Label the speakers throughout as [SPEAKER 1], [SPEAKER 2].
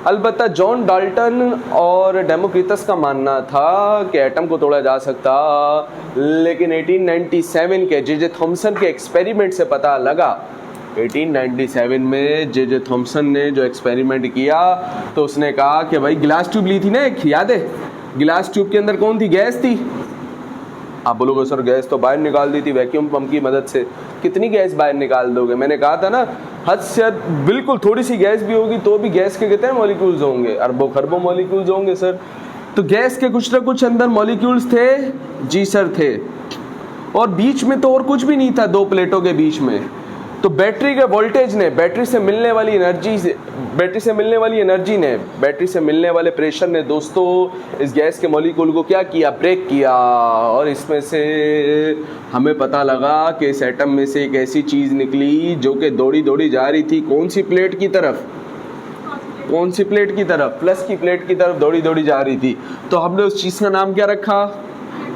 [SPEAKER 1] अलबत्ता John Dalton और Democritus का मानना था कि एटम को तोड़ा जा सकता, लेकिन 1897 के जे थॉमसन के एक्सपेरिमेंट से पता लगा। 1897 में जे थॉमसन ने जो एक्सपेरिमेंट किया तो उसने कहा कि भाई गिलास ट्यूब ली थी ना एक, याद है? गिलास ट्यूब के अंदर कौन थी? गैस थी। आप बोलोगे सर गैस तो बाहर निकाल दी थी वैक्यूम पंप की मदद से। कितनी गैस बाहर निकाल दोगे? मैंने कहा था ना, हद से हद बिल्कुल थोड़ी सी गैस भी होगी तो भी गैस के कितने मॉलिक्यूल्स होंगे? अरबों खरबों मॉलिक्यूल्स होंगे सर। तो गैस के कुछ ना कुछ अंदर मॉलिक्यूल्स थे। जी सर थे। और बीच में तो और कुछ भी नहीं था, दो प्लेटों के बीच में। तो बैटरी के वोल्टेज ने, बैटरी से मिलने वाली वाले प्रेशर ने दोस्तों इस गैस के मॉलिक्यूल को क्या किया? ब्रेक किया। और इसमें से हमें पता लगा कि इस एटम में से एक ऐसी चीज़ निकली जो कि दौड़ी दौड़ी जा रही थी कौन सी प्लेट की तरफ? कौन सी प्लेट की तरफ? प्लस की प्लेट की तरफ दौड़ी दौड़ी जा रही थी। तो हमने उस चीज़ का नाम क्या रखा?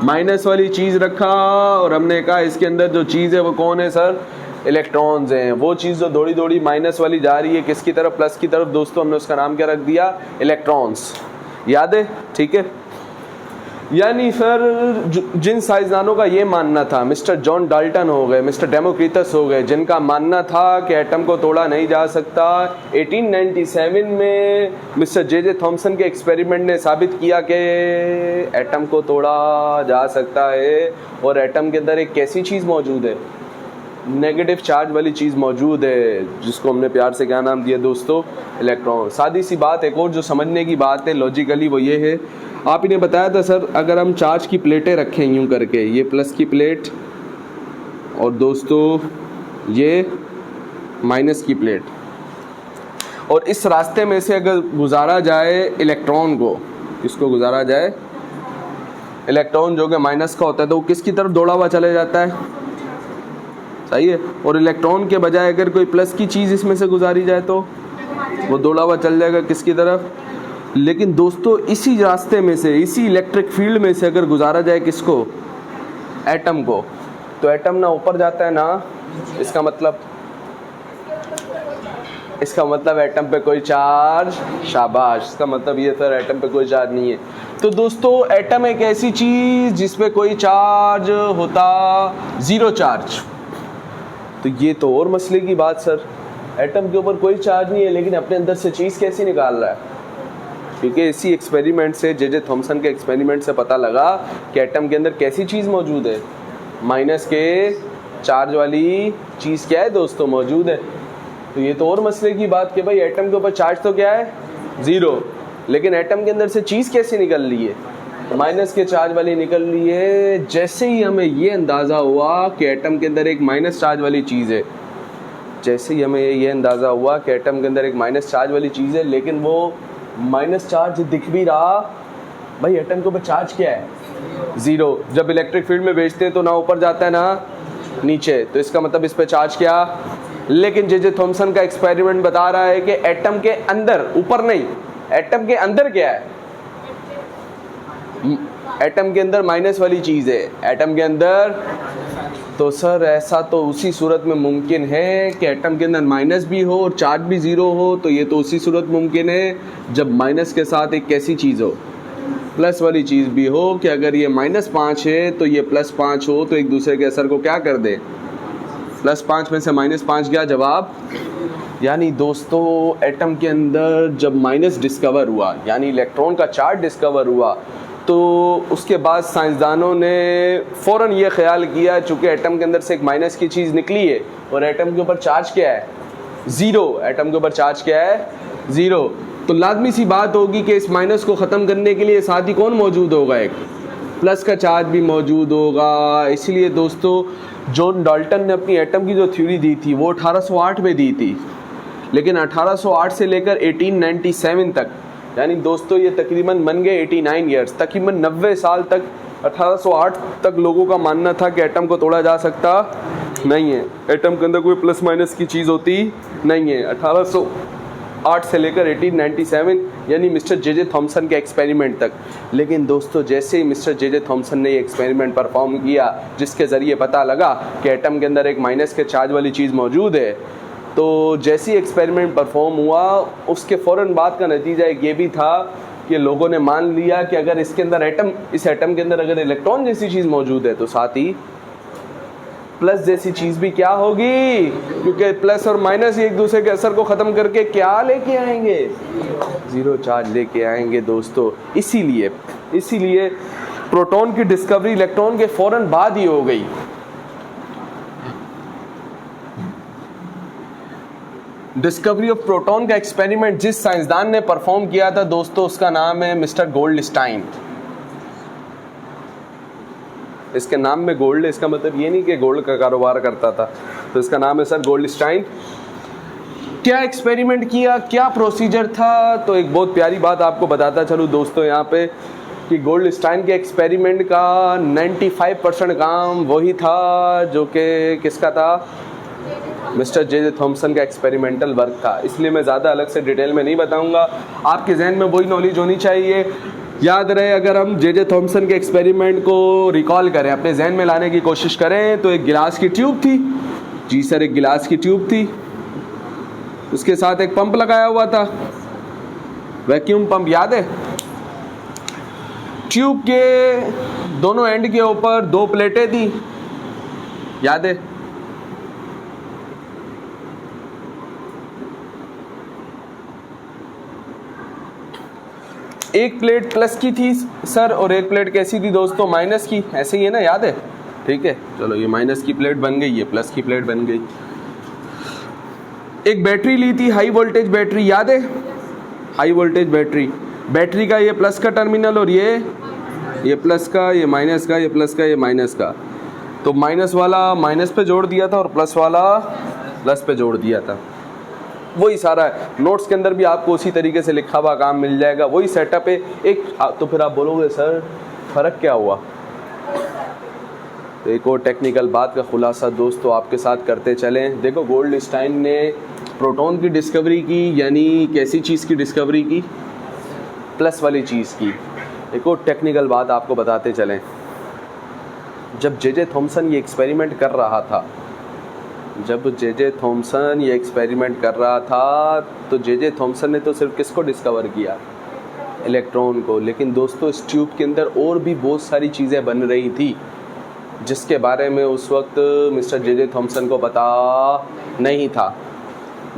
[SPEAKER 1] माइनस वाली चीज़ रखा। और हमने कहा इसके अंदर जो चीज़ है वो कौन है सर? इलेक्ट्रॉन्स हैं। वो चीज़ जो दौड़ी दौड़ी माइनस वाली जा रही है किसकी तरफ? प्लस की तरफ। दोस्तों हमने उसका नाम क्या रख दिया? इलेक्ट्रॉन्स। याद है? ठीक है। यानी सर जिन साइंसदानों का ये मानना था, मिस्टर जॉन डाल्टन हो गए, मिस्टर डेमोक्रिटस हो गए, जिनका मानना था कि एटम को तोड़ा नहीं जा सकता, 1897 में मिस्टर जे थॉमसन के एक्सपेरिमेंट ने साबित किया कि एटम को तोड़ा जा सकता है। और एटम के अंदर एक कैसी चीज़ मौजूद है? नेगेटिव चार्ज वाली चीज़ मौजूद है, जिसको हमने प्यार से क्या नाम दिया दोस्तों? इलेक्ट्रॉन। सादी सी बात, एक और जो समझने की बात है लॉजिकली वो ये है, आप इन्हें बताया था सर अगर हम चार्ज की प्लेटें रखें यूं करके, ये प्लस की प्लेट और दोस्तों ये माइनस की प्लेट, और इस रास्ते में से अगर गुजारा जाए इलेक्ट्रॉन को, इसको गुजारा जाए, इलेक्ट्रॉन जो कि माइनस का होता है तो वो किसकी तरफ दौड़ा हुआ चले जाता है? सही है। और इलेक्ट्रॉन के बजाय अगर कोई प्लस की चीज़ इसमें से गुजारी जाए तो वो दौड़ा हुआ चल जाएगा किसकी तरफ? लेकिन दोस्तों इसी रास्ते में से, इसी इलेक्ट्रिक फील्ड में से अगर गुजारा जाए किसको? एटम को, तो एटम ना ऊपर जाता है ना, इसका मतलब एटम पे कोई चार्ज, शाबाश, इसका मतलब ये सर एटम पे कोई चार्ज नहीं है। तो दोस्तों एटम एक ऐसी चीज़ जिसपे कोई चार्ज होता, जीरो चार्ज। तो ये तो और मसले की बात सर, एटम के ऊपर कोई चार्ज नहीं है लेकिन अपने अंदर से चीज़ कैसी निकाल रहा है? क्योंकि इसी एक्सपेरिमेंट से, जे थॉमसन के एक्सपेरिमेंट से पता लगा कि एटम के अंदर कैसी चीज़ मौजूद है? माइनस के चार्ज वाली चीज़ क्या है दोस्तों? मौजूद है। तो ये तो और मसले की बात कि भाई एटम के ऊपर चार्ज तो क्या है? ज़ीरो, लेकिन एटम के अंदर से चीज़ कैसी निकल रही है? माइनस के चार्ज वाली निकल रही है। जैसे ही हमें ये अंदाज़ा हुआ कि एटम के अंदर एक माइनस चार्ज वाली चीज़ है, जैसे ही हमें ये अंदाज़ा हुआ कि एटम के अंदर एक माइनस चार्ज वाली चीज़ है, लेकिन वो माइनस चार्ज दिख भी रहा, भाई एटम के ऊपर चार्ज क्या है? ज़ीरो। जब इलेक्ट्रिक फील्ड में भेजते हैं तो ना ऊपर जाता है ना नीचे, तो इसका मतलब इस पे चार्ज क्या? लेकिन जे थॉमसन का एक्सपेरिमेंट बता रहा है कि एटम के अंदर, ऊपर नहीं, एटम के अंदर क्या है? एटम के अंदर माइनस वाली चीज़ है, एटम के अंदर। तो सर ऐसा तो उसी सूरत में मुमकिन है कि एटम के अंदर माइनस भी हो और चार्ज भी ज़ीरो हो। तो ये तो उसी सूरत मुमकिन है जब माइनस के साथ एक कैसी चीज़ हो? प्लस वाली चीज़ भी हो, कि अगर ये -5 है तो ये +5 हो, तो एक दूसरे के असर को क्या कर दे? +5 में से -5 गया, जवाब। यानी दोस्तों एटम के अंदर जब माइनस डिस्कवर हुआ, यानी इलेक्ट्रॉन का चार्ज डिस्कवर हुआ, तो उसके बाद साइंसदानों ने फ़ौरन ये ख्याल किया, चूँकि एटम के अंदर से एक माइनस की चीज़ निकली है और एटम के ऊपर चार्ज क्या है? ज़ीरो। एटम के ऊपर चार्ज क्या है? ज़ीरो। तो लाजमी सी बात होगी कि इस माइनस को ख़त्म करने के लिए साथ ही कौन मौजूद होगा? एक प्लस का चार्ज भी मौजूद होगा। इसलिए दोस्तों जॉन डाल्टन ने अपनी एटम की जो थ्योरी दी थी वो 1808 में दी थी, लेकिन 1808 से लेकर 1897 तक, यानी दोस्तों ये तकरीबन बन गए 89 ईयर्स, तकरीबन 90 साल तक, 1808 तक लोगों का मानना था कि एटम को तोड़ा जा सकता नहीं है, एटम के अंदर कोई प्लस माइनस की चीज़ होती नहीं है। 1808 से लेकर 1897 यानी मिस्टर जे थॉमसन के एक्सपेरिमेंट तक। लेकिन दोस्तों जैसे ही मिस्टर जे थॉमसन ने ये एक्सपेरिमेंट परफॉर्म किया जिसके ज़रिए पता लगा कि एटम के अंदर एक माइनस के चार्ज वाली चीज़ मौजूद है, तो जैसी एक्सपेरिमेंट परफॉर्म हुआ उसके फ़ौरन बाद का नतीजा एक ये भी था कि लोगों ने मान लिया कि अगर इसके अंदर एटम, इस एटम के अंदर अगर इलेक्ट्रॉन जैसी चीज़ मौजूद है तो साथ ही प्लस जैसी चीज़ भी क्या होगी, क्योंकि प्लस और माइनस एक दूसरे के असर को ख़त्म करके क्या लेके आएंगे, ज़ीरो चार्ज लेके आएंगे दोस्तों। इसीलिए प्रोटॉन की डिस्कवरी इलेक्ट्रॉन के फ़ौरन बाद ही हो गई। डिस्कवरी ऑफ प्रोटॉन का एक्सपेरिमेंट जिस साइंसदान ने परफॉर्म किया था दोस्तों, उसका नाम है मिस्टर गोल्डस्टाइन। इसके नाम में गोल्ड है, इसका मतलब ये नहीं कि गोल्ड का कारोबार करता था, तो इसका नाम है सर गोल्डस्टाइन। क्या एक्सपेरिमेंट किया, क्या प्रोसीजर था, तो एक बहुत प्यारी बात आपको बताता चलूँ दोस्तों यहाँ पे कि गोल्डस्टाइन के एक्सपेरिमेंट का 95% काम वही था जो कि किसका था, मिस्टर जे थॉमसन का एक्सपेरिमेंटल वर्क था। इसलिए मैं ज़्यादा अलग से डिटेल में नहीं बताऊंगा, आपके जहन में वही नॉलेज होनी चाहिए। याद रहे, अगर हम जे थॉमसन के एक्सपेरिमेंट को रिकॉल करें, अपने जहन में लाने की कोशिश करें, तो एक गिलास की ट्यूब थी। जी सर, एक गिलास की ट्यूब थी, उसके साथ एक पंप लगाया हुआ था, वैक्यूम पंप, याद है। ट्यूब के दोनों एंड के ऊपर 2 प्लेटें थी, याद है। एक प्लेट प्लस की थी सर और एक प्लेट कैसी थी दोस्तों, माइनस की, ऐसे ही है ना, याद है। ठीक है, चलो ये माइनस की प्लेट बन गई, ये प्लस की प्लेट बन गई। एक बैटरी ली थी, हाई वोल्टेज बैटरी, याद है, हाई वोल्टेज बैटरी। बैटरी का ये प्लस का टर्मिनल और ये प्लस का, ये माइनस का, ये प्लस का, ये माइनस का। तो माइनस वाला माइनस पे जोड़ दिया था और प्लस वाला प्लस पे जोड़ दिया था। वही सारा है, नोट्स के अंदर भी आपको उसी तरीके से लिखा हुआ काम मिल जाएगा, वही सेटअप है एक। तो फिर आप बोलोगे सर फ़र्क क्या हुआ। तो एक और टेक्निकल बात का खुलासा दोस्तों आपके साथ करते चलें। देखो, गोल्डस्टाइन ने प्रोटॉन की डिस्कवरी की, यानी कैसी चीज़ की डिस्कवरी की, प्लस वाली चीज़ की। एक और टेक्निकल बात आपको बताते चलें, जब जे थॉमसन ये एक्सपेरिमेंट कर रहा था, तो जे थॉमसन ने तो सिर्फ किसको डिस्कवर किया, इलेक्ट्रॉन को। लेकिन दोस्तों इस ट्यूब के अंदर और भी बहुत सारी चीज़ें बन रही थी जिसके बारे में उस वक्त मिस्टर जे थॉमसन को पता नहीं था।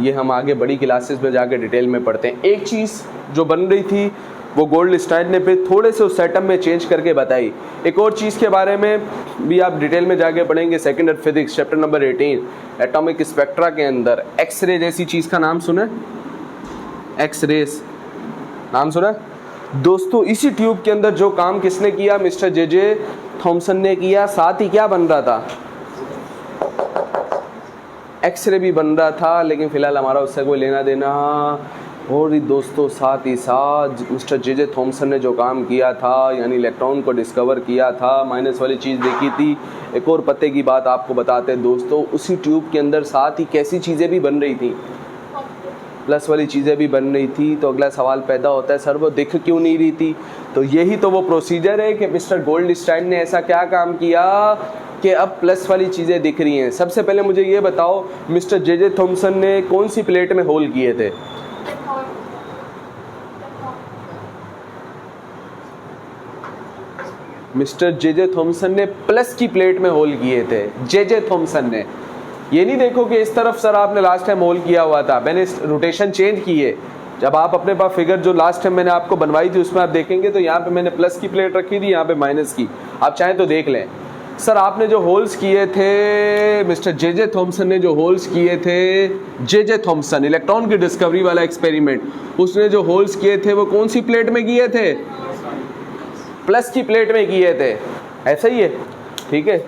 [SPEAKER 1] ये हम आगे बड़ी क्लासेस में जाके डिटेल में पढ़ते हैं। एक चीज़ जो बन रही थी वो गोल्डस्टाइन ने फिर थोड़े से उस सेटअप में चेंज करके बताई। एक और चीज़ के बारे में भी आप डिटेल में जाके पढ़ेंगे, second year physics chapter number 18, atomic spectra के अंदर एक्सरे जैसी चीज़ का नाम सुना, एक्सरेस नाम सुना दोस्तों। इसी ट्यूब के अंदर जो काम किसने किया, मिस्टर जे थॉमसन ने किया। साथ ही क्या बन रहा था, एक्सरे भी बन रहा था, लेकिन फिलहाल हमारा उससे कोई लेना देना। और भी दोस्तों साथ ही साथ मिस्टर जे थॉमसन ने जो काम किया था, यानी इलेक्ट्रॉन को डिस्कवर किया था, माइनस वाली चीज़ देखी थी। एक और पते की बात आपको बताते हैं दोस्तों, उसी ट्यूब के अंदर साथ ही कैसी चीज़ें भी बन रही थी, प्लस वाली चीज़ें भी बन रही थी। तो अगला सवाल पैदा होता है, सर वो दिख क्यों नहीं रही थी। तो यही तो वो प्रोसीजर है कि मिस्टर गोल्डस्टाइन ने ऐसा क्या काम किया कि अब प्लस वाली चीज़ें दिख रही हैं। सबसे पहले मुझे ये बताओ, मिस्टर जे थॉमसन ने कौन सी प्लेट में होल किए थे, मिस्टर जे थॉमसन ने प्लस की प्लेट में होल किए थे। जे थॉमसन ने, ये नहीं देखो कि इस तरफ सर आपने लास्ट टाइम होल किया हुआ था, मैंने रोटेशन चेंज की है। जब आप अपने पास फिगर जो लास्ट टाइम मैंने आपको बनवाई थी उसमें आप देखेंगे तो यहाँ पे मैंने प्लस की प्लेट रखी थी, यहाँ पे माइनस की। आप चाहें तो देख लें। सर आपने जो होल्स किए थे, मिस्टर जे थॉमसन ने जो होल्स किए थे, जे थॉमसन इलेक्ट्रॉन की डिस्कवरी वाला एक्सपेरिमेंट, उसने जो होल्स किए थे वो कौन सी प्लेट में किए थे, प्लस की प्लेट में किए थे। ऐसा ही है, ठीक है।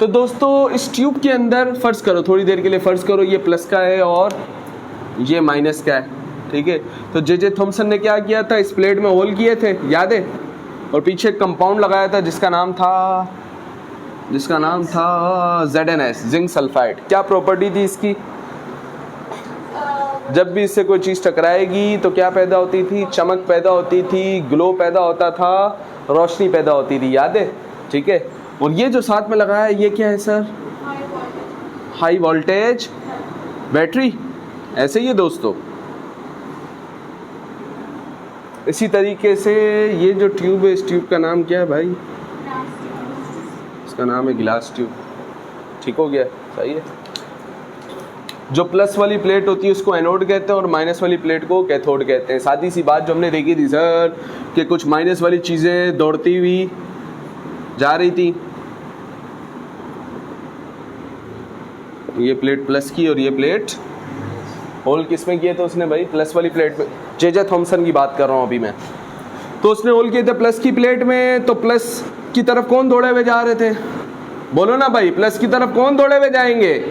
[SPEAKER 1] तो दोस्तों इस ट्यूब के अंदर फर्ज करो, थोड़ी देर के लिए फर्ज करो ये प्लस का है और ये माइनस का है, ठीक है। तो जे थॉमसन ने क्या किया था, इस प्लेट में होल किए थे, याद है, और पीछे एक कंपाउंड लगाया था जिसका नाम था ZnS, जिंक सल्फाइड। क्या प्रॉपर्टी थी इसकी, जब भी इससे कोई चीज़ टकराएगी तो क्या पैदा होती थी, चमक पैदा होती थी, ग्लो पैदा होता था, रोशनी पैदा होती थी, याद है, ठीक है। और ये जो साथ में लगाया है ये क्या है सर, हाई वोल्टेज बैटरी, ऐसे ही है दोस्तों। इसी तरीके से ये जो ट्यूब है, इस ट्यूब का नाम क्या है भाई? इसका नाम है ग्लास ट्यूब। ठीक हो गया, सही है। जो प्लस वाली प्लेट होती है उसको एनोड कहते हैं और माइनस वाली प्लेट को कैथोड कहते हैं। सादी सी बात जो हमने देखी थी सर, कि कुछ माइनस वाली चीज़ें दौड़ती हुई जा रही थी, ये प्लेट प्लस की और ये प्लेट होल किस में किए थे उसने भाई? प्लस वाली प्लेट में। जे थॉमसन की बात कर रहा हूँ अभी मैं। तो उसने होल किए थे प्लस की प्लेट में, तो प्लस की तरफ कौन दौड़े हुए जा रहे थे? बोलो ना भाई, प्लस की तरफ कौन दौड़े हुए जाएंगे?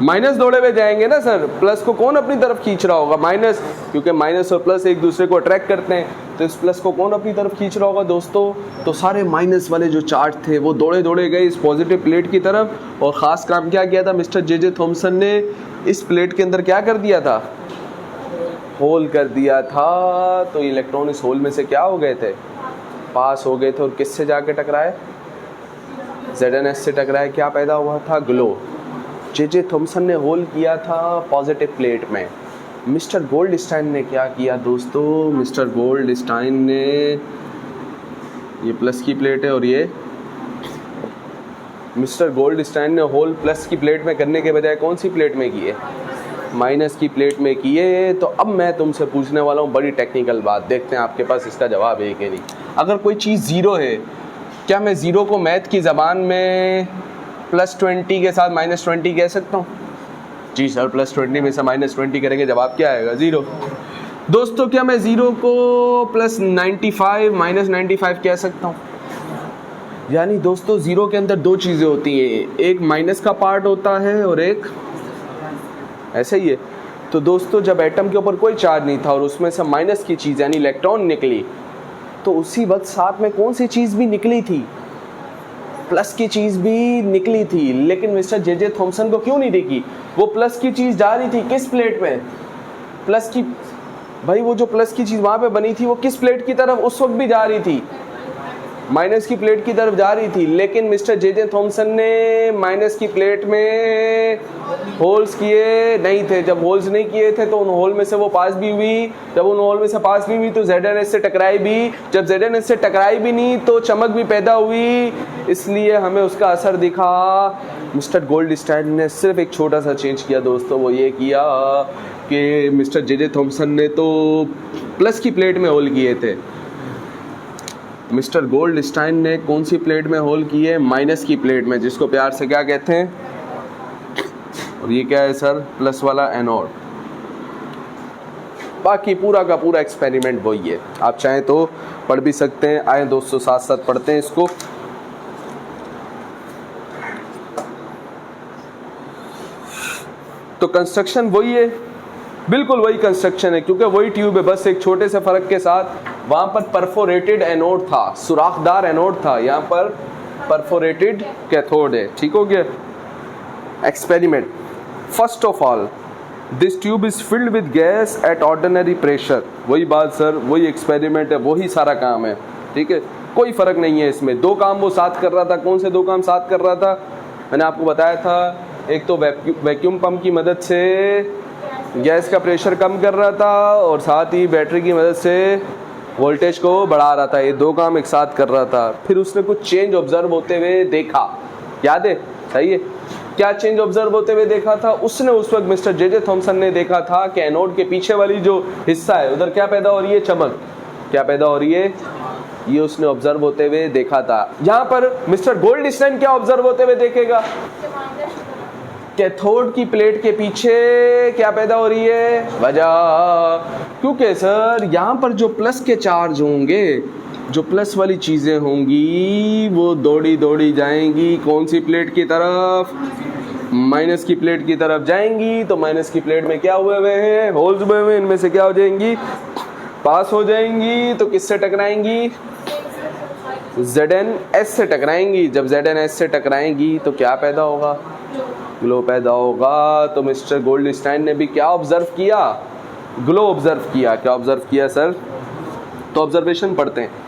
[SPEAKER 1] माइनस दौड़े हुए जाएंगे ना सर। प्लस को कौन अपनी तरफ खींच रहा होगा? माइनस, क्योंकि माइनस और प्लस एक दूसरे को अट्रैक्ट करते हैं। तो इस प्लस को कौन अपनी तरफ खींच रहा होगा दोस्तों? तो सारे माइनस वाले जो चार्ज थे वो दौड़े दौड़े गए इस पॉजिटिव प्लेट की तरफ। और ख़ास काम क्या किया था मिस्टर जे थॉमसन ने? इस प्लेट के अंदर क्या कर दिया था? होल कर दिया था। तो इलेक्ट्रॉन इस होल में से क्या हो गए थे? पास हो गए थे। और किससे जाके टकराए? ZnS से टकराए। क्या पैदा हुआ था? ग्लो। जे थॉमसन ने होल किया था पॉजिटिव प्लेट में। मिस्टर गोल्डस्टाइन ने क्या किया दोस्तों? मिस्टर गोल्डस्टाइन ने, ये प्लस की प्लेट है और ये, मिस्टर गोल्डस्टाइन ने होल प्लस की प्लेट में करने के बजाय कौन सी प्लेट में किए? माइनस की प्लेट में किए। तो अब मैं तुमसे पूछने वाला हूँ बड़ी टेक्निकल बात, देखते हैं आपके पास इसका जवाब है कि नहीं। अगर कोई चीज़ ज़ीरो है, क्या मैं ज़ीरो को मैथ की ज़बान में +20 के साथ -20 कह सकता हूँ? जी सर, +20 में से -20 करेंगे, जवाब क्या आएगा? 0। दोस्तों क्या मैं 0 को +95 -95 कह सकता हूँ? यानी दोस्तों 0 के अंदर दो चीज़ें होती हैं, एक माइनस का पार्ट होता है और एक, ऐसे ही है। तो दोस्तों जब एटम के ऊपर कोई चार्ज नहीं था और उसमें से माइनस की चीज़ यानी इलेक्ट्रॉन निकली, तो उसी वक्त साथ में कौन सी चीज़ भी निकली थी? प्लस की चीज़ भी निकली थी। लेकिन मिस्टर जे थॉमसन को क्यों नहीं दिखी? वो प्लस की चीज़ जा रही थी किस प्लेट में? प्लस की, भाई वो जो प्लस की चीज़ वहाँ पे बनी थी वो किस प्लेट की तरफ उस वक्त भी जा रही थी? माइनस की प्लेट की तरफ जा रही थी। लेकिन मिस्टर जे थॉमसन ने माइनस की प्लेट में होल्स किए नहीं थे। जब होल्स नहीं किए थे तो उन होल में से वो पास भी हुई। जब उन होल में से पास भी हुई तो ZnS से टकराई भी। जब ZnS से टकराई भी नहीं तो चमक भी पैदा हुई, इसलिए हमें उसका असर दिखा। मिस्टर गोल्डस्टाइन ने सिर्फ एक छोटा सा चेंज किया दोस्तों, वो ये किया कि मिस्टर जे थॉमसन ने तो प्लस की प्लेट में होल किए थे, मिस्टर गोल्डस्टाइन ने कौन सी प्लेट में होल किए? माइनस की प्लेट में, जिसको प्यार से क्या कहते हैं? और ये क्या है सर? प्लस वाला एनोड। बाकी पूरा का पूरा एक्सपेरिमेंट वही है, आप चाहें तो पढ़ भी सकते हैं। आए दोस्तों साथ साथ पढ़ते हैं इसको। तो कंस्ट्रक्शन वही है, बिल्कुल वही कंस्ट्रक्शन है, क्योंकि वही ट्यूब है, बस एक छोटे से फर्क के साथ। वहां पर परफोरेटेड एनोड था, सुराखदार एनोड था, यहाँ पर परफोरेटेड कैथोड है। ठीक हो गया। Experiment. First of all this tube is filled with gas at ordinary pressure. वही बात सर, वही एक्सपेरिमेंट है, वही सारा काम है। ठीक है, कोई फर्क नहीं है इसमें। दो काम वो साथ कर रहा था। कौन से दो काम साथ कर रहा था? मैंने आपको बताया था, एक तो वैक्यूम पंप की मदद से गैस का प्रेशर कम कर रहा था और साथ ही बैटरी की मदद से वोल्टेज को बढ़ा रहा था। ये दो काम एक साथ कर रहा था। फिर उसने कुछ चेंज ऑब्जर्व होते हुए देखा, याद है? सही है। क्या चेंज ऑब्जर्व होते हुए देखा था उसने? उस वक्त मिस्टर जे थॉमसन ने देखा था कि एनोड के पीछे वाली जो हिस्सा है उधर क्या पैदा हो रही है? चमक। क्या पैदा हो रही है? ये उसने ऑब्जर्व होते हुए देखा था। यहाँ पर मिस्टर गोल्डस्टाइन क्या ऑब्जर्व होते हुए देखेगा? कैथोड की प्लेट के पीछे क्या पैदा हो रही है? वजह। क्योंकि सर यहाँ पर जो प्लस के चार्ज होंगे, जो प्लस वाली चीज़ें होंगी, वो दौड़ी दौड़ी जाएंगी कौन सी प्लेट की तरफ? माइनस की प्लेट की तरफ जाएंगी। तो माइनस की प्लेट में क्या हुए हुए हैं? होल्स हुए हुए। इनमें से क्या हो जाएंगी? पास हो जाएंगी। तो किससे टकराएंगी? ZnS से टकराएंगी। जब ZnS से टकराएंगी तो क्या पैदा होगा? ग्लो पैदा होगा। तो मिस्टर गोल्डस्टाइन ने भी क्या ऑब्जर्व किया? ग्लो ऑब्जर्व किया। क्या ऑब्जर्व किया सर? तो ऑब्जर्वेशन पढ़ते हैं।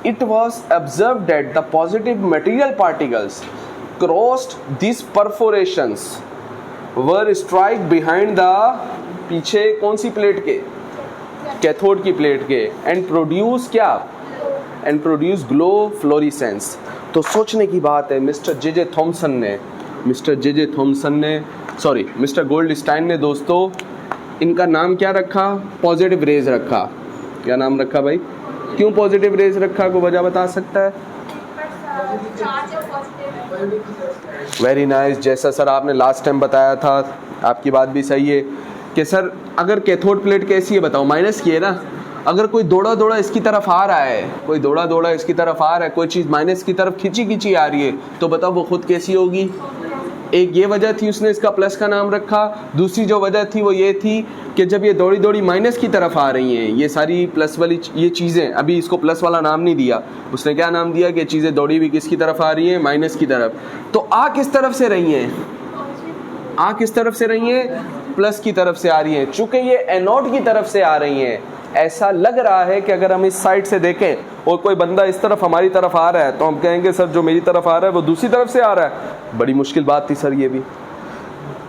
[SPEAKER 1] It was observed that the positive material particles crossed these perforations were strike behind the, पीछे कौन सी प्लेट के, कैथोड की प्लेट के, एंड प्रोड्यूस क्या, एंड प्रोड्यूस ग्लो फ्लोरिसेंस। तो सोचने की बात है, मिस्टर जे थॉमसन ने सॉरी मिस्टर गोल्डस्टाइन ने दोस्तों इनका नाम क्या रखा, पॉजिटिव रेज रखा। क्या नाम रखा भाई, क्यों पॉजिटिव रेज रखा, को वजह बता सकता है? वेरी नाइस, जैसा सर आपने लास्ट टाइम बताया था, आपकी बात भी सही है कि सर अगर कैथोड प्लेट कैसी है बताओ, माइनस की है ना। अगर कोई दौड़ा दौड़ा इसकी तरफ आ रहा है, कोई दौड़ा दौड़ा इसकी तरफ आ रहा है, कोई चीज़ माइनस की तरफ खिंची खिंची आ रही है, तो बताओ वो खुद कैसी होगी। एक ये वजह थी उसने इसका प्लस का नाम रखा, दूसरी जो वजह थी वो ये थी कि जब ये दौड़ी दौड़ी माइनस की तरफ आ रही हैं, ये सारी प्लस वाली ये चीज़ें, अभी इसको प्लस वाला नाम नहीं दिया, उसने क्या नाम दिया कि चीज़ें दौड़ी हुई किसकी तरफ आ रही हैं, माइनस की तरफ। तो आ किस तरफ से रही हैं, आ किस तरफ से रही हैं, प्लस की तरफ से आ रही हैं। चूंकि ये एनोड की तरफ से आ रही हैं, ऐसा लग रहा है कि अगर हम इस साइड से देखें और कोई बंदा इस तरफ हमारी तरफ आ रहा है तो हम कहेंगे सर जो मेरी तरफ आ रहा है वो दूसरी तरफ से आ रहा है। बड़ी मुश्किल बात थी सर ये भी।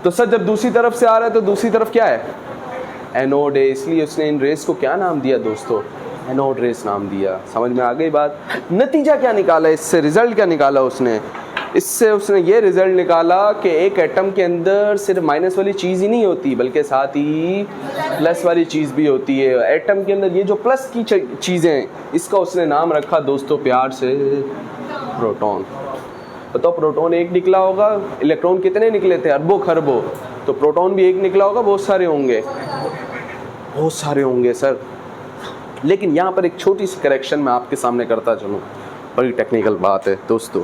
[SPEAKER 1] तो सर जब दूसरी तरफ से आ रहा है तो दूसरी तरफ क्या है, एनोड है, इसलिए उसने इन रेस को क्या नाम दिया दोस्तों, एनोड रेस नाम दिया। समझ में आ गई बात। नतीजा क्या निकाला इससे, रिजल्ट क्या निकाला उसने, इससे उसने ये रिजल्ट निकाला कि एक एटम के अंदर सिर्फ माइनस वाली चीज़ ही नहीं होती बल्कि साथ ही प्लस वाली चीज़ भी होती है। एटम के अंदर ये जो प्लस की चीज़ें, इसका उसने नाम रखा दोस्तों प्यार से प्रोटॉन। बताओ प्रोटॉन एक निकला होगा, इलेक्ट्रॉन कितने निकले थे, अरबों खरबों, तो प्रोटॉन भी एक निकला होगा, बहुत सारे होंगे, बहुत सारे होंगे सर। लेकिन यहाँ पर एक छोटी सी करेक्शन मैं आपके सामने करता चलूँ, बड़ी टेक्निकल बात है दोस्तों।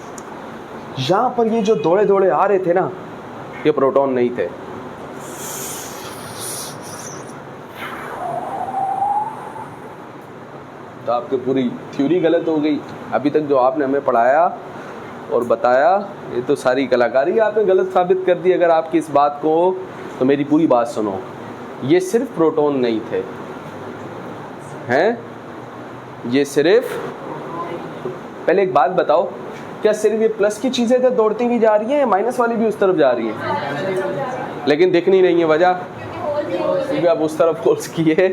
[SPEAKER 1] यहाँ पर ये जो दौड़े दौड़े आ रहे थे ना, ये प्रोटॉन नहीं थे। तो आपकी पूरी थ्योरी गलत हो गई। अभी तक जो आपने हमें पढ़ाया और बताया, ये तो सारी कलाकारी आपने गलत साबित कर दी। अगर आपकी इस बात को, तो मेरी पूरी बात सुनो, ये सिर्फ प्रोटॉन नहीं थे, हैं ये सिर्फ, पहले एक बात बताओ, क्या सिर्फ ये प्लस की चीज़ें तो दौड़ती हुई जा रही हैं या माइनस वाली भी उस तरफ जा रही है, लेकिन दिख नहीं रही है वजह, क्योंकि आप उस तरफ फोर्स किए।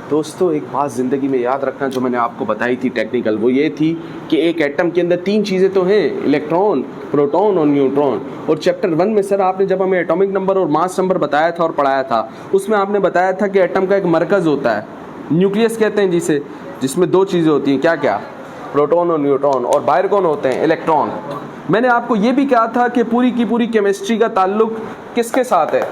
[SPEAKER 1] दोस्तों एक बात ज़िंदगी में याद रखना जो मैंने आपको बताई थी टेक्निकल, वो ये थी कि एक एटम के अंदर तीन चीज़ें तो हैं, इलेक्ट्रॉन, प्रोटॉन और न्यूट्रॉन। और चैप्टर 1 में सर आपने जब हमें एटॉमिक नंबर और मास नंबर बताया था और पढ़ाया था, उसमें आपने बताया था कि एटम का एक मरकज़ होता है, न्यूक्लियस कहते हैं जिसे, जिसमें दो चीज़ें होती हैं, क्या क्या, प्रोटॉन और न्यूट्रॉन, और बाहर कौन होते हैं, इलेक्ट्रॉन। मैंने आपको ये भी कहा था कि पूरी की पूरी केमिस्ट्री का ताल्लुक किसके साथ है,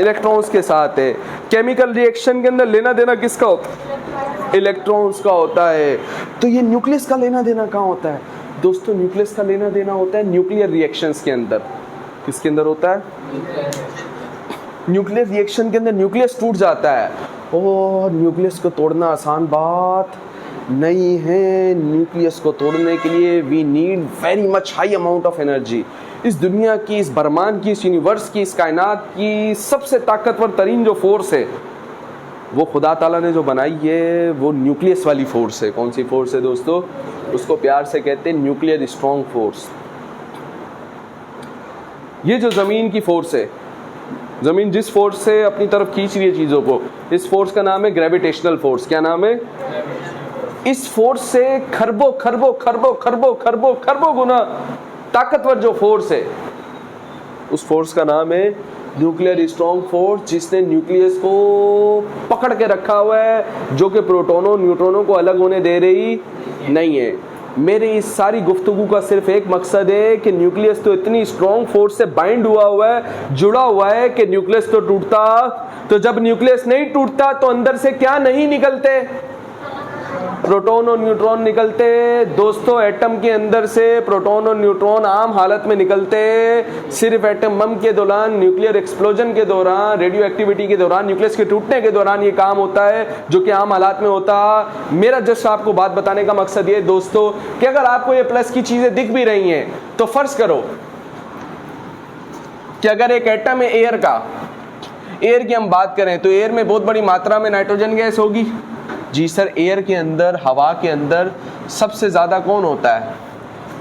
[SPEAKER 1] इलेक्ट्रॉन्स के साथ है। केमिकल रिएक्शन के अंदर लेना देना किसका होता है, इलेक्ट्रॉन्स का होता है। तो ये न्यूक्लियस का लेना देना कहाँ होता है दोस्तों, न्यूक्लियस का लेना देना होता है न्यूक्लियर रिएक्शंस के अंदर। किसके अंदर होता है, न्यूक्लियर रिएक्शन के अंदर न्यूक्लियस टूट जाता है। और न्यूक्लियस को तोड़ना आसान बात नहीं है। न्यूक्लियस को तोड़ने के लिए we need very much high amount of energy. इस दुनिया की, इस ब्रह्मांड की, इस यूनिवर्स की, इस कायनात की सबसे ताकतवर तरीन जो फोर्स है, वो खुदा ताला ने जो बनाई है, वो न्यूक्लियस वाली फोर्स है। कौन सी फोर्स है दोस्तों, उसको प्यार से कहते हैं न्यूक्लियर स्ट्रॉन्ग फोर्स। ये जो ज़मीन की फोर्स है, ज़मीन जिस फोर्स से अपनी तरफ खींच रही है चीज़ों को, इस फोर्स का नाम है ग्रेविटेशनल फोर्स। क्या नाम है, इस फोर्स से खरबों खरबों खरबों खरबों खरबों खरबों गुना ताकतवर जो फोर्स है, उस फोर्स का नाम है न्यूक्लियर स्ट्रॉन्ग फोर्स, जिसने न्यूक्लियस को पकड़ के रखा हुआ है, जो कि प्रोटॉनों न्यूट्रॉनों को अलग होने दे रही नहीं है। मेरी इस सारी गुफ्तगू का सिर्फ एक मकसद है कि न्यूक्लियस तो इतनी स्ट्रॉन्ग फोर्स से बाइंड हुआ है, जुड़ा हुआ है कि न्यूक्लियस तो टूटता, तो जब न्यूक्लियस नहीं टूटता तो अंदर से क्या नहीं निकलते, प्रोटॉन और न्यूट्रॉन निकलते। दोस्तों एटम के अंदर से प्रोटॉन और न्यूट्रॉन आम हालत में निकलते सिर्फ एटम बम के दौरान, न्यूक्लियर एक्सप्लोजन के दौरान, रेडियो एक्टिविटी के दौरान, न्यूक्लियस के टूटने के दौरान ये काम होता है, जो कि आम हालात में होता। मेरा जस्ट आपको बात बताने का मकसद ये दोस्तों कि अगर आपको ये प्लस की चीजें दिख भी रही हैं, तो फर्ज करो कि अगर एक एटम है एयर का, एयर की हम बात करें तो एयर में बहुत बड़ी मात्रा में नाइट्रोजन गैस होगी। जी सर, एयर के अंदर, हवा के अंदर सबसे ज़्यादा कौन होता है,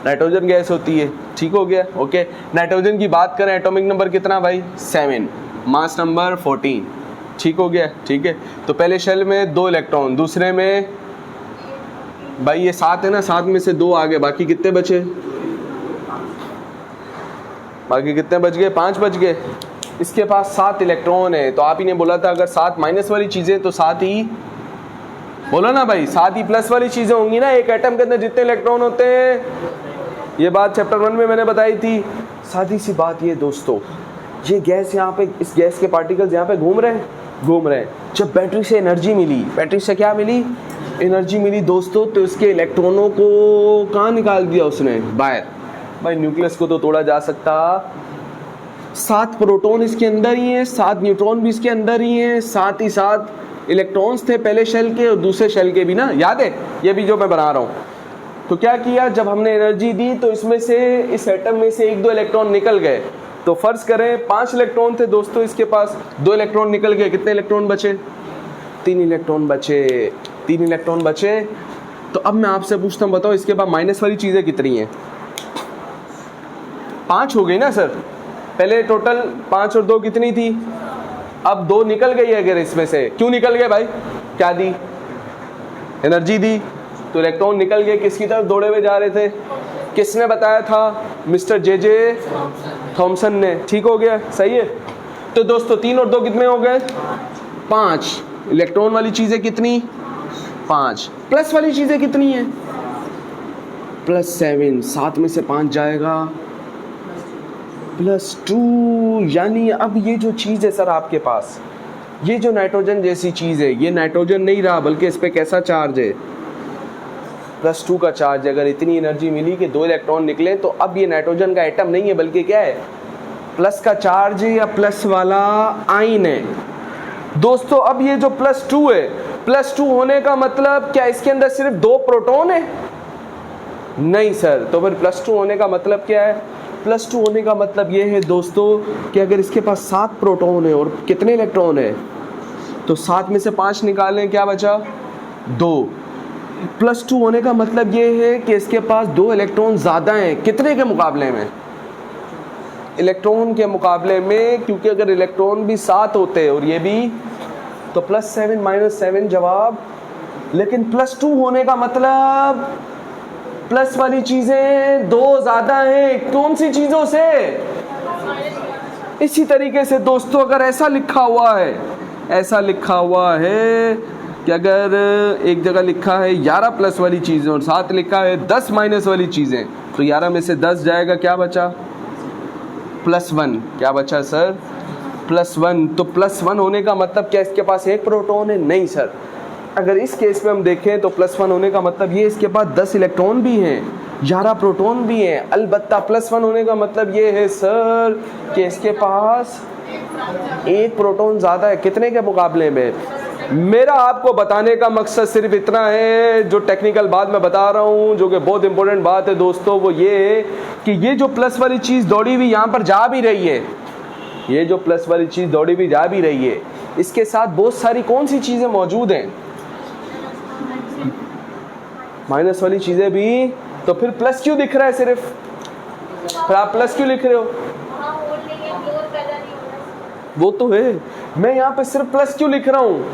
[SPEAKER 1] नाइट्रोजन गैस होती है। ठीक हो गया। ओके, नाइट्रोजन की बात करें, एटॉमिक नंबर कितना भाई 7, मास नंबर 14, ठीक हो गया। ठीक है, तो पहले शेल में 2 इलेक्ट्रॉन, दूसरे में भाई ये 7 है ना, 7 में से 2 आ गए, बाकी कितने बचे? बाकी कितने बच गए? 5 बच गए। इसके पास 7 इलेक्ट्रॉन है, तो आप ही ने बोला था अगर 7 माइनस वाली चीजें तो 7 ही, बोलो ना भाई, 7 ही प्लस वाली चीजें होंगी ना। एक एटम के अंदर जितने इलेक्ट्रॉन होते हैं, ये बात चैप्टर 1 में मैंने बताई थी। सादी सी बात ये दोस्तों, ये गैस यहाँ पे, इस गैस के पार्टिकल्स यहाँ पे घूम रहे हैं। जब बैटरी से एनर्जी मिली, बैटरी से क्या मिली? एनर्जी मिली दोस्तों, तो इसके इलेक्ट्रॉनों को कहाँ निकाल दिया उसने? बाहर। भाई न्यूक्लियस को तो तोड़ा जा सकता, 7 प्रोटॉन इसके अंदर ही हैं, 7 न्यूट्रॉन भी इसके अंदर ही हैं, साथ ही साथ इलेक्ट्रॉन्स थे पहले शेल के और दूसरे शेल के भी ना, याद है ये भी जो मैं बना रहा हूँ। तो क्या किया, जब हमने एनर्जी दी तो इसमें से, इस एटम में से 1-2 इलेक्ट्रॉन निकल गए। तो फर्ज करें 5 इलेक्ट्रॉन थे दोस्तों इसके पास, 2 इलेक्ट्रॉन निकल गए, कितने इलेक्ट्रॉन बचे? 3 इलेक्ट्रॉन बचे। 3 इलेक्ट्रॉन बचे। तो अब मैं आपसे पूछता हूँ, बताओ इसके बाद माइनस वाली चीज़ें कितनी हैं? 5 हो गई ना सर, पहले टोटल 5 और 2 कितनी थी? अब 2 निकल गई है। अगर इसमें से क्यों निकल गए भाई? क्या दी? एनर्जी दी, तो इलेक्ट्रॉन निकल गए। किसकी तरफ दौड़े हुए जा रहे थे? किसने बताया था? मिस्टर जे थॉमसन ने। ठीक हो गया, सही है। तो दोस्तों 3 और 2 कितने हो गए? 5। इलेक्ट्रॉन वाली चीजें कितनी? 5। प्लस वाली चीजें कितनी है? +7। 7 में से 5 जाएगा +2। यानी अब ये जो चीज़ है सर आपके पास, ये जो नाइट्रोजन जैसी चीज़ है, ये नाइट्रोजन नहीं रहा, बल्कि इस पे कैसा चार्ज है? +2 का चार्ज है। अगर इतनी एनर्जी मिली कि 2 इलेक्ट्रॉन निकले, तो अब ये नाइट्रोजन का एटम नहीं है, बल्कि क्या है? प्लस का चार्ज है या प्लस वाला आयन है। दोस्तों अब ये जो +2 है, +2 होने का मतलब क्या इसके अंदर सिर्फ 2 प्रोटॉन है? नहीं सर। तो फिर +2 होने का मतलब क्या है? +2 होने का मतलब ये है दोस्तों कि अगर इसके पास 7 प्रोटॉन है और कितने इलेक्ट्रॉन है, तो 7 में से 5 निकालें, क्या बचा? 2। +2 होने का मतलब ये है कि इसके पास 2 इलेक्ट्रॉन ज़्यादा हैं। कितने के मुकाबले में? इलेक्ट्रॉन के मुकाबले में, क्योंकि अगर इलेक्ट्रॉन भी 7 होते और ये भी, तो +7 -7 जवाब। लेकिन +2 होने का मतलब प्लस वाली चीजें 2 ज्यादा हैं। कौन सी चीजों से? इसी तरीके से दोस्तों अगर ऐसा लिखा हुआ है, ऐसा लिखा हुआ है कि अगर एक जगह लिखा है 11 प्लस वाली चीजें और साथ लिखा है 10 माइनस वाली चीजें, तो 11 में से 10 जाएगा, क्या बचा? +1। क्या बचा सर? +1। तो +1 होने का मतलब क्या इसके पास 1 प्रोटॉन है? नहीं सर। अगर इस केस में हम देखें तो +1 होने का मतलब ये इसके पास 10 इलेक्ट्रॉन भी हैं, 11 प्रोटॉन भी हैं। अलबत्ता +1 होने का मतलब ये है सर कि इसके पास 1 प्रोटॉन ज़्यादा है। कितने के मुकाबले में? मेरा आपको बताने का मकसद सिर्फ इतना है, जो टेक्निकल बात मैं बता रहा हूँ, जो कि बहुत इंपॉर्टेंट बात है दोस्तों, वो ये है कि ये जो प्लस वाली चीज़ दौड़ी हुई यहाँ पर जा भी रही है, ये जो प्लस वाली चीज़ दौड़ी हुई जा भी रही है, इसके साथ बहुत सारी कौन सी चीज़ें मौजूद हैं? माइनस वाली चीजें भी। तो फिर प्लस क्यों दिख रहा है सिर्फ? फिर आप प्लस क्यों लिख रहे हो? वो तो है, मैं यहाँ पे सिर्फ प्लस क्यों लिख रहा हूँ?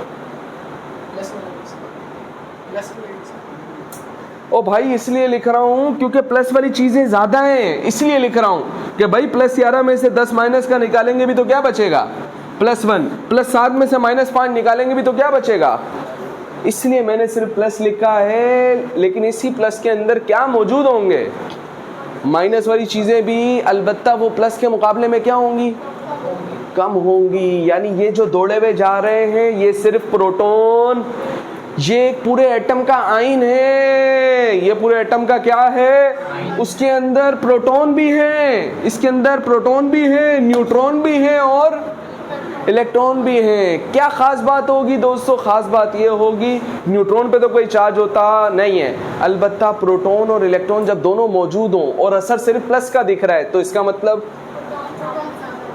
[SPEAKER 1] ओ भाई इसलिए लिख रहा हूँ क्योंकि प्लस वाली चीजें ज्यादा हैं, इसलिए लिख रहा हूँ कि भाई +11 में से 10 माइनस का निकालेंगे भी तो क्या बचेगा? +1। +7 में से -5 निकालेंगे भी तो क्या बचेगा? इसलिए मैंने सिर्फ प्लस लिखा है। लेकिन इसी प्लस के अंदर क्या मौजूद होंगे? माइनस वाली चीजें भी, अलबत्ता वो प्लस के मुकाबले में क्या होंगी? कम होंगी। यानी ये जो दौड़े हुए जा रहे हैं ये सिर्फ प्रोटॉन, ये पूरे एटम का आयन है। ये पूरे एटम का क्या है? उसके अंदर प्रोटॉन भी है, इसके अंदर प्रोटॉन भी है, न्यूट्रॉन भी है और इलेक्ट्रॉन भी हैं। क्या खास बात होगी दोस्तों? खास बात ये होगी, न्यूट्रॉन पे तो कोई चार्ज होता नहीं है, अलबत्ता प्रोटॉन और इलेक्ट्रॉन जब दोनों मौजूद हों और असर सिर्फ प्लस का दिख रहा है, तो इसका मतलब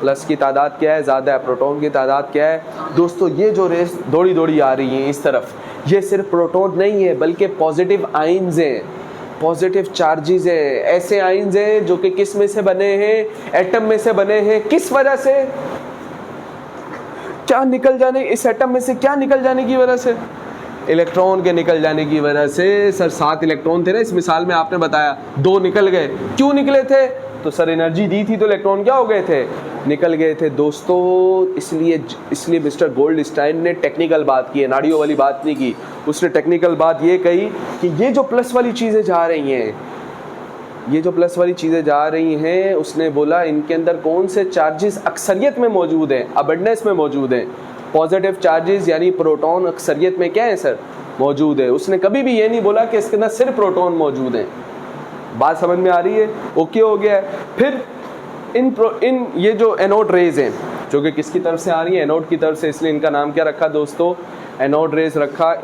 [SPEAKER 1] प्लस की तादाद क्या है? ज़्यादा है। प्रोटॉन की तादाद क्या है? दोस्तों ये जो रेस दौड़ी दौड़ी आ रही है इस तरफ, ये सिर्फ प्रोटॉन नहीं है बल्कि पॉजिटिव आयन्स हैं। पॉजिटिव चार्जेस है, ऐसे आयन्स हैं जो कि किस में से बने हैं, एटम में से बने हैं। किस वजह से? क्या निकल जाने, इस एटम में से क्या निकल जाने की वजह से? इलेक्ट्रॉन के निकल जाने की वजह से। सर 7 इलेक्ट्रॉन थे ना इस मिसाल में, आपने बताया 2 निकल गए। क्यों निकले थे? तो सर एनर्जी दी थी तो इलेक्ट्रॉन क्या हो गए थे? निकल गए थे दोस्तों। इसलिए मिस्टर गोल्डस्टाइन ने टेक्निकल बात की है, नाड़ियों वाली बात नहीं की। उसने टेक्निकल बात ये कही कि ये जो प्लस वाली चीज़ें जा रही हैं, ये जो प्लस वाली चीज़ें जा रही हैं, उसने बोला इनके अंदर कौन से चार्जेस अक्सरियत में मौजूद हैं, अबंडेंस में मौजूद हैं। पॉजिटिव चार्जेस यानी प्रोटॉन अक्सरियत में क्या है सर? मौजूद है। उसने कभी भी ये नहीं बोला कि इसके अंदर सिर्फ प्रोटॉन मौजूद हैं। बात समझ में आ रही है? ओके हो गया है। फिर इन ये जो एनोड रेज हैं, जो कि किसकी तरफ से आ रही है? एनोड की तरफ से, इसलिए इनका नाम क्या रखा दोस्तों? एनोड रेज रखा।